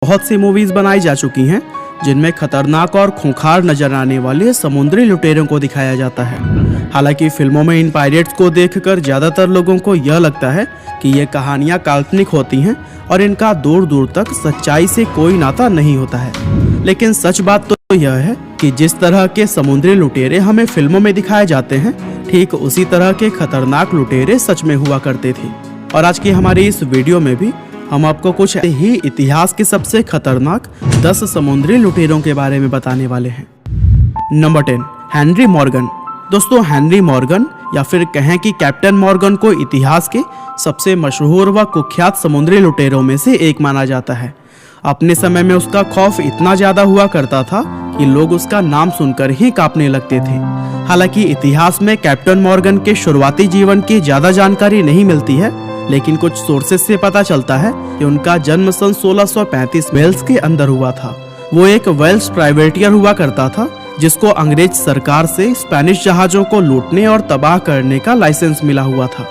बहुत सी मूवीज बनाई जा चुकी हैं जिनमें खतरनाक और खूंखार नजर आने वाले समुद्री लुटेरों को दिखाया जाता है। हालांकि फिल्मों में इन पायरेट्स को देखकर ज्यादातर लोगों को यह लगता है कि ये कहानियां काल्पनिक होती हैं और इनका दूर दूर तक सच्चाई से कोई नाता नहीं होता है। लेकिन सच बात तो यह है कि जिस तरह के समुद्री लुटेरे हमें फिल्मों में दिखाए जाते हैं, ठीक उसी तरह के खतरनाक लुटेरे सच में हुआ करते थे। और आज की हमारी इस वीडियो में भी हम आपको कुछ ही इतिहास के सबसे खतरनाक 10 समुद्री लुटेरों के बारे में बताने वाले हैं। Number 10, Henry Morgan. दोस्तों, हेनरी मॉर्गन या फिर कहें कि कैप्टन मॉर्गन को इतिहास के सबसे मशहूर व कुख्यात समुद्री लुटेरों में से एक माना जाता है। अपने समय में उसका खौफ इतना ज्यादा हुआ करता था कि लोग उसका नाम सुनकर ही कांपने लगते थे। हालांकि इतिहास में कैप्टन मॉर्गन के शुरुआती जीवन की ज्यादा जानकारी नहीं मिलती है, लेकिन कुछ सोर्सेस से पता चलता है कि उनका जन्म सन 1635 वेल्स के अंदर हुआ था। वो एक वेल्स प्राइवेटियर हुआ करता था जिसको अंग्रेज सरकार से स्पेनिश जहाजों को लूटने और तबाह करने का लाइसेंस मिला हुआ था।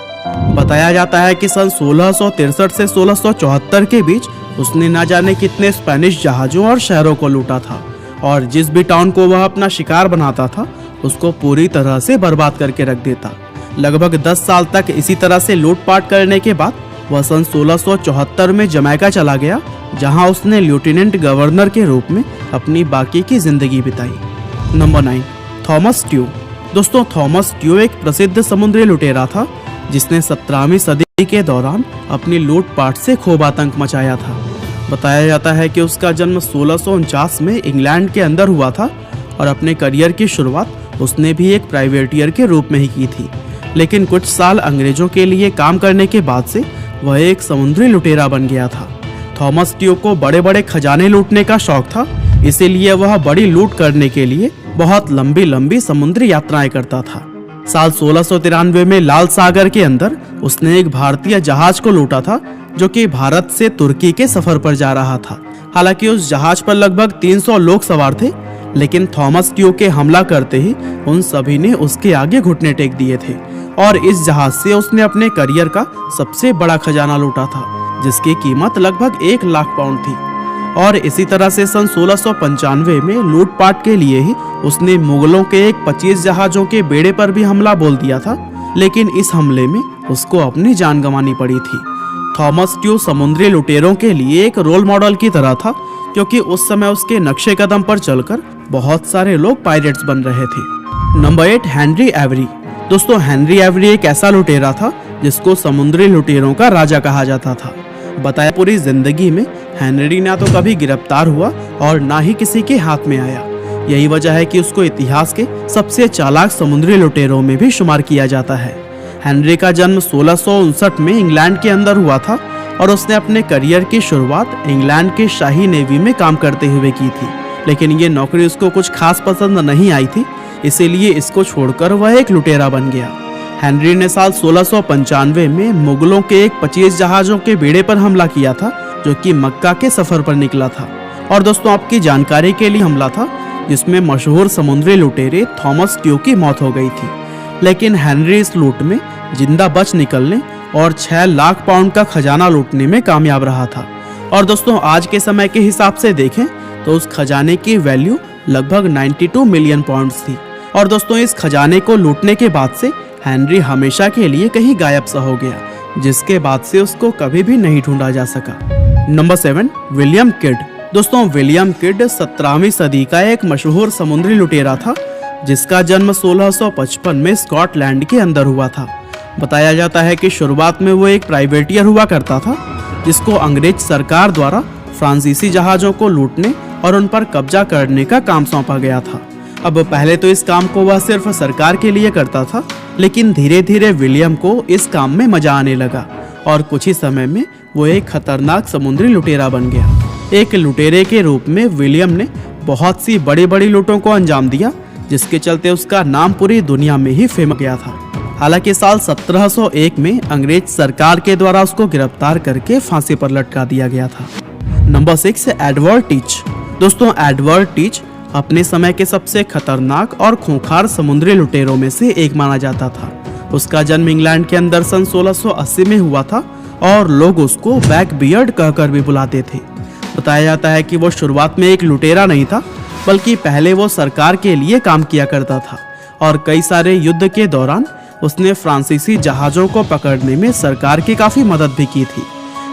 बताया जाता है कि सन 1663 से 1674 के बीच उसने न जाने कितने स्पेनिश जहाजों और शहरों को लूटा था और जिस भी टाउन को वह अपना शिकार बनाता था उसको पूरी तरह से बर्बाद करके रख देता। लगभग 10 साल तक इसी तरह से लूटपाट करने के बाद वह सन 1674 में जमैका चला गया, जहां उसने लेफ्टिनेंट गवर्नर के रूप में अपनी बाकी की जिंदगी बिताई। नंबर 9, थॉमस ट्यू। दोस्तों, थॉमस ट्यू एक प्रसिद्ध समुद्री लुटेरा था जिसने 17वीं सदी के दौरान अपनी लूटपाट से खूब आतंक मचाया था। बताया जाता है कि उसका जन्म 1649 में इंग्लैंड के अंदर हुआ था और अपने करियर की शुरुआत उसने भी एक प्राइवेटियर के रूप में ही की थी। लेकिन कुछ साल अंग्रेजों के लिए काम करने के बाद से वह एक समुद्री लुटेरा बन गया था। थॉमस ट्यू को बड़े बड़े खजाने लूटने का शौक था, इसीलिए वह बड़ी लूट करने के लिए बहुत लंबी लंबी समुद्री यात्राएं करता था। साल 1693 में लाल सागर के अंदर उसने एक भारतीय जहाज को लूटा था जो कि भारत से तुर्की के सफर पर जा रहा था। हालांकि उस जहाज पर लगभग 300 लोग सवार थे, लेकिन थॉमस ट्यू के हमला करते ही उन सभी ने उसके आगे घुटने टेक दिए थे और इस जहाज से उसने अपने करियर का सबसे बड़ा खजाना लूटा था जिसकी कीमत लगभग 1 लाख पाउंड थी। और इसी तरह से सन 1695 में लूटपाट के लिए ही उसने मुगलों के एक 25 जहाजों के बेड़े पर भी हमला बोल दिया था, लेकिन इस हमले में उसको अपनी जान गंवानी पड़ी थी। थॉमस ट्यू समुद्री लुटेरों के लिए एक रोल मॉडल की तरह था, क्योंकि उस समय उसके नक्शे कदम पर चलकर बहुत सारे लोग पायरेट्स बन रहे थे। Number 8, Henry every. दोस्तों, हेनरी एवरी एक ऐसा लुटेरा था जिसको समुद्री लुटेरों का राजा कहा जाता था। बताया पूरी जिंदगी में हेनरी ना तो कभी गिरफ्तार हुआ और ना ही किसी के हाथ में आया। यही वजह है कि उसको इतिहास के सबसे चालाक समुद्री लुटेरों में भी शुमार किया जाता है। हेनरी का जन्म 1659 में इंग्लैंड के अंदर हुआ था और उसने अपने करियर की शुरुआत इंग्लैंड के शाही नेवी में काम करते हुए की थी, लेकिन ये नौकरी उसको कुछ खास पसंद नहीं आई थी, इसीलिए इसको छोड़कर वह एक लुटेरा बन गया। हेनरी ने साल 1695 में मुगलों के एक 25 जहाजों के बेड़े पर हमला किया था जो कि मक्का के सफर पर निकला था। और दोस्तों, आपकी जानकारी के लिए हमला था जिसमें मशहूर समुद्री लुटेरे थॉमस ट्यू की मौत हो गई थी, लेकिन हेनरी इस लूट में जिंदा बच निकलने और 6 लाख पाउंड का खजाना लूटने में कामयाब रहा था। और दोस्तों, आज के समय के हिसाब से देखें तो उस खजाने की वैल्यू लगभग 92 मिलियन पाउंड्स थी। और दोस्तों, इस खजाने को लूटने के बाद से हेनरी हमेशा के लिए कहीं गायब सा हो गया, जिसके बाद से उसको कभी भी नहीं ढूंढा जा सका। Number 7, William kid. दोस्तों, विलियम किड 17वीं सदी का एक मशहूर समुद्री लुटेरा था जिसका जन्म 1655 में स्कॉटलैंड के अंदर हुआ था। बताया जाता है कि शुरुआत में वो एक प्राइवेटियर हुआ करता था जिसको अंग्रेज सरकार द्वारा फ्रांसीसी जहाजों को लूटने और उन पर कब्जा करने का काम सौंपा गया था। अब पहले तो इस काम को वह सिर्फ सरकार के लिए करता था, लेकिन धीरे धीरे विलियम को इस काम में मजा आने लगा और कुछ ही समय में वो एक खतरनाक समुद्री लुटेरा बन गया। एक लुटेरे के रूप में विलियम ने बहुत सी बड़ी बड़ी लूटों को अंजाम दिया, जिसके चलते उसका नाम पूरी दुनिया में ही फेमस गया था। हालांकि साल 1701 में अंग्रेज सरकार के द्वारा उसको गिरफ्तार करके फांसी पर लटका दिया गया था। Number 6, Edward teach. दोस्तों, एडवर्ड टीच अपने समय के सबसे खतरनाक और खूंखार समुद्री लुटेरों में से एक माना जाता था। उसका जन्म इंग्लैंड के अंदर सन 1680 में हुआ था और लोग उसको ब्लैक बियर्ड कहकर भी बुलाते थे। बताया जाता है कि वो शुरुआत में एक लुटेरा नहीं था, बल्कि पहले वो सरकार के लिए काम किया करता था और कई सारे युद्ध के दौरान उसने फ्रांसीसी जहाज़ों को पकड़ने में सरकार की काफ़ी मदद भी की थी।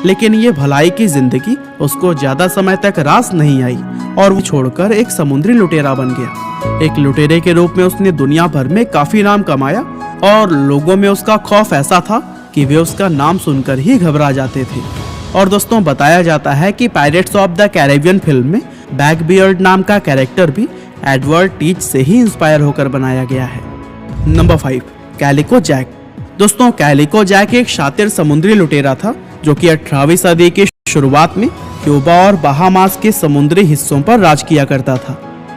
लेकिन ये भलाई की जिंदगी उसको ज़्यादा समय तक रास नहीं आई और वो छोड़कर एक समुद्री लुटेरा बन गया। एक लुटेरे के रूप में उसने दुनिया भर में काफ़ी नाम कमाया और लोगों में उसका खौफ ऐसा था कि वे उसका नाम सुनकर ही घबरा जाते थे। और दोस्तों, बताया जाता है कि pirates of the Caribbean film में बैकबियर्ड नाम का कैरेक्टर भी एडवर्ड टीच से ही इंस्पायर होकर बनाया गया है। Number 5, Calico Jack. दोस्तों, कैलिको जैक एक शातिर समुद्री लुटेरा था जो कि 18वीं सदी की शुरुआत में क्यूबा और बहामास के समुद्री हिस्सों पर राज किया करता था।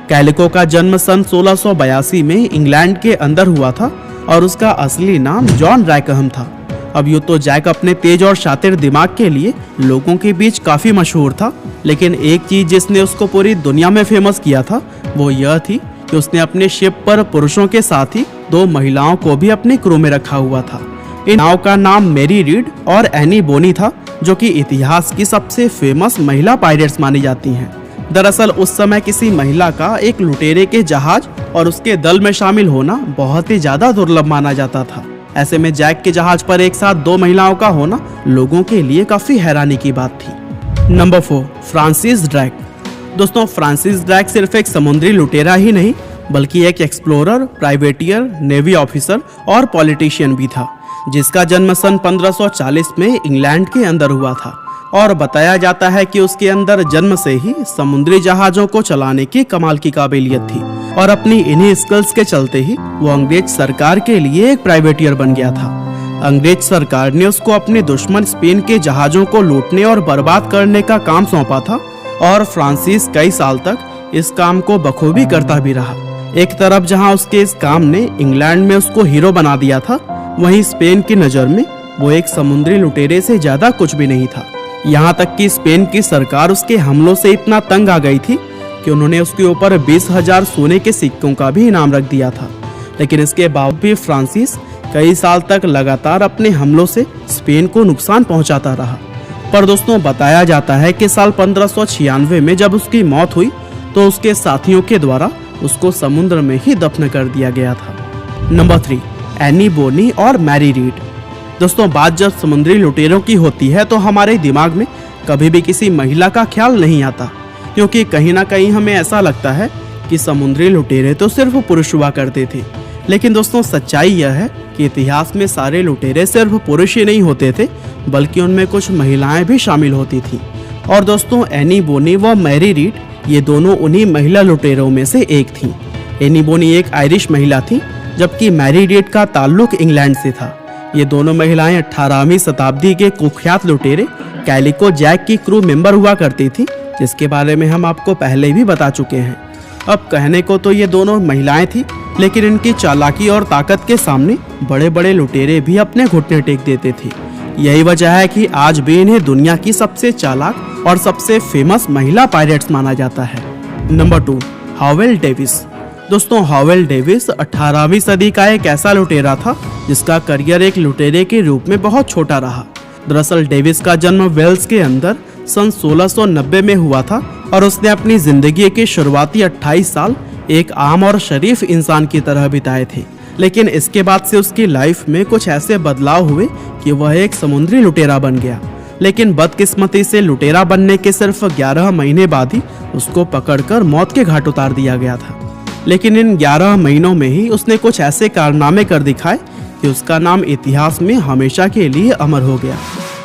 कैलिको का जन्म सन 1682 में इंग्लैंड के अंदर हुआ था और उसका असली नाम जॉन रैकहम था। अब यूँ तो जैक अपने तेज और शातिर दिमाग के लिए लोगों के बीच काफ़ी मशहूर था, लेकिन एक चीज़ जिसने उसको पूरी दुनिया में फेमस किया था वो यह थी कि उसने अपने शिप पर पुरुषों के साथ ही 2 महिलाओं को भी अपने क्रू में रखा हुआ था। इन नाव का नाम मैरी रीड और एनी बोनी था, जो कि इतिहास की सबसे फेमस महिला पायरेट्स मानी जाती हैं। दरअसल उस समय किसी महिला का एक लुटेरे के जहाज और उसके दल में शामिल होना बहुत ही ज़्यादा दुर्लभ माना जाता था। ऐसे में जैक के जहाज पर एक साथ 2 महिलाओं का होना लोगों के लिए काफ़ी हैरानी की बात थी। Number 4, Francis Drake. दोस्तों, फ्रांसिस ड्रैक सिर्फ एक समुद्री लुटेरा ही नहीं बल्कि एक एक्सप्लोरर, प्राइवेटियर, नेवी ऑफिसर और पॉलिटिशियन भी था, जिसका जन्म सन 1540 में इंग्लैंड के अंदर हुआ था। और बताया जाता है कि उसके अंदर जन्म से ही समुद्री जहाज़ों को चलाने की कमाल की काबिलियत थी और अपनी इन्हीं स्किल्स के चलते ही वो अंग्रेज सरकार के लिए एक प्राइवेटियर बन गया था। अंग्रेज सरकार ने उसको अपने दुश्मन स्पेन के जहाज़ों को लूटने और बर्बाद करने का काम सौंपा था और फ्रांसिस कई साल तक इस काम को बखूबी करता भी रहा। एक तरफ जहां उसके इस काम ने इंग्लैंड में उसको हीरो बना दिया था, वहीं स्पेन की नज़र में वो एक समुद्री लुटेरे से ज़्यादा कुछ भी नहीं था। यहाँ तक कि स्पेन की सरकार उसके हमलों से इतना तंग आ गई थी कि उन्होंने उसके ऊपर 20,000 सोने के सिक्कों का भी इनाम रख दिया था। लेकिन इसके बावजूद भी फ्रांसिस कई साल तक लगातार अपने हमलों से स्पेन को नुकसान पहुंचाता रहा। पर दोस्तों, बताया जाता है कि साल 1596 में जब उसकी मौत हुई तो उसके साथियों के द्वारा उसको समुद्र में ही दफन कर दिया गया था। नंबर 3, एनी बोनी और मैरी रीड। दोस्तों, बात जब समुद्री लुटेरों की होती है तो हमारे दिमाग में कभी भी किसी महिला का ख्याल नहीं आता, क्योंकि कहीं ना कहीं हमें ऐसा लगता है कि समुद्री लुटेरे तो सिर्फ पुरुष हुआ करते थे। लेकिन दोस्तों, सच्चाई यह है कि इतिहास में सारे लुटेरे सिर्फ पुरुष ही नहीं होते थे, बल्कि उनमें कुछ महिलाएं भी शामिल होती थी। और दोस्तों, एनी बोनी व मैरी रीड ये दोनों उन्हीं महिला लुटेरों में से एक थी। एनी बोनी एक आयरिश महिला थी, जबकि मैरी रीड का ताल्लुक इंग्लैंड से था। ये दोनों महिलाएं 18वीं शताब्दी के कुख्यात लुटेरे कैलिको जैक की क्रू मेंबर हुआ करती थी, जिसके बारे में हम आपको पहले भी बता चुके हैं। अब कहने को तो ये दोनों महिलाएं थी, लेकिन इनकी चालाकी और ताकत के सामने बड़े बड़े लुटेरे भी अपने घुटने टेक देते थे। यही वजह है कि आज भी इन्हें दुनिया की सबसे चालाक और सबसे फेमस महिला पायरेट्स माना जाता है। Number 2, Howell Davis. दोस्तों, हावेल डेविस 18वीं सदी का एक ऐसा लुटेरा था जिसका करियर एक लुटेरे के रूप में बहुत छोटा रहा। दरअसल डेविस का जन्म वेल्स के अंदर सन 1690 में हुआ था और उसने अपनी जिंदगी के शुरुआती 28 साल एक आम और शरीफ इंसान की तरह बिताए थे। लेकिन इसके बाद से उसकी लाइफ में कुछ ऐसे बदलाव हुए कि वह एक समुद्री लुटेरा बन गया। लेकिन बदकिस्मती से लुटेरा बनने के सिर्फ 11 महीने बाद ही उसको पकड़कर मौत के घाट उतार दिया गया था। लेकिन इन 11 महीनों में ही उसने कुछ ऐसे कारनामे कर दिखाए कि उसका नाम इतिहास में हमेशा के लिए अमर हो गया।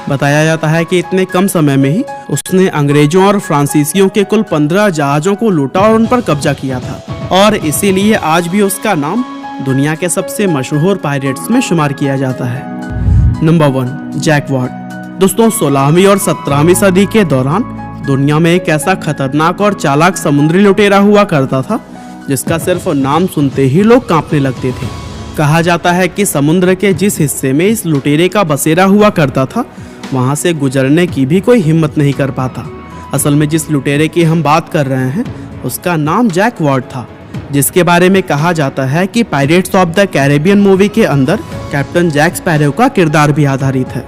बताया जाता है कि इतने कम समय में ही उसने अंग्रेजों और फ्रांसीसियों के कुल 15 जहाज़ों को लूटा और उन पर कब्जा किया था, और इसीलिए आज भी उसका नाम दुनिया के सबसे मशहूर पायरेट्स में शुमार किया जाता है। Number 1, Jack Ward. दोस्तों, 16वीं और 17वीं सदी के दौरान दुनिया में एक ऐसा खतरनाक और चालाक समुद्री लुटेरा हुआ करता था जिसका सिर्फ नाम सुनते ही लोग कांपने लगते थे। कहा जाता है कि समुद्र के जिस हिस्से में इस लुटेरे का बसेरा हुआ करता था, वहां से गुजरने की भी कोई हिम्मत नहीं कर पाता। असल में जिस लुटेरे की हम बात कर रहे हैं उसका नाम जैक वार्ड था, जिसके बारे में कहा जाता है कि pirates of the Caribbean movie के अंदर कैप्टन जैक स्पैरो का किरदार भी आधारित है।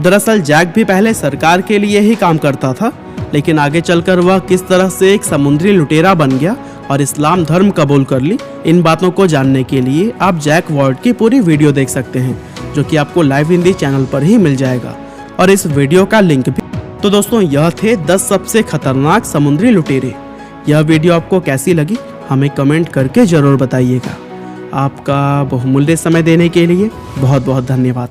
दरअसल जैक भी पहले सरकार के लिए ही काम करता था लेकिन आगे चलकर वह किस तरह से एक समुद्री लुटेरा बन गया और इस्लाम धर्म कबूल कर ली, इन बातों को जानने के लिए आप जैक वॉर्ड की पूरी वीडियो देख सकते हैं, जो कि आपको लाइव हिंदी चैनल पर ही मिल जाएगा और इस वीडियो का लिंक भी। तो दोस्तों, यह थे 10 सबसे खतरनाक समुद्री लुटेरे। यह वीडियो आपको कैसी लगी हमें कमेंट करके जरूर बताइएगा। आपका बहुमूल्य समय देने के लिए बहुत बहुत धन्यवाद।